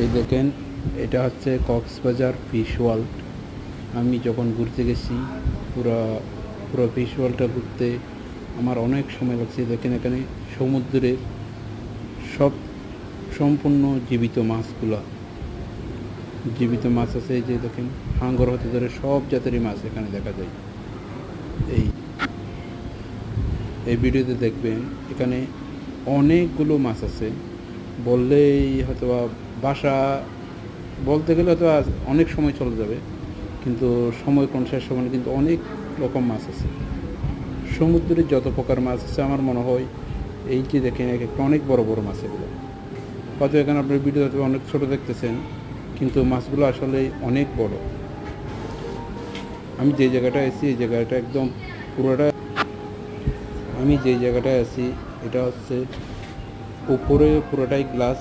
এই দেখেন, এটা হচ্ছে কক্সবাজার ফিশ ওয়ার্ল্ড। আমি যখন ঘুরতে গেছি, পুরো পুরো ফিশ ওয়ার্ল্ডটা ঘুরতে আমার অনেক সময় লাগছে। দেখেন এখানে সমুদ্রের সব সম্পূর্ণ জীবিত মাছগুলা, জীবিত মাছ আছে। এই যে দেখেন, হাঙ্গর হতে ধরে সব জাতেরই মাছ এখানে দেখা যায়। এই এই ভিডিওতে দেখবেন এখানে অনেকগুলো মাছ আছে। বললেই হয়তো বাসা বলতে গেলে হয়তো অনেক সময় চলে যাবে, কিন্তু সময় কোন শেষ হবে না। কিন্তু অনেক রকম মাছ আছে সমুদ্রের, যত প্রকার মাছ আছে আমার মনে হয়। এই যে দেখেন এক একটা অনেক বড় বড় মাছ এগুলো। হয়তো এখানে আপনার ভিডিও হয়তো অনেক ছোট দেখতেছেন, কিন্তু মাছগুলো আসলে অনেক বড়। আমি যে জায়গাটায় আছি এই জায়গাটা একদম পুরোটা, আমি যে জায়গাটায় আছি এটা হচ্ছে উপরে পুরোটাই গ্লাস,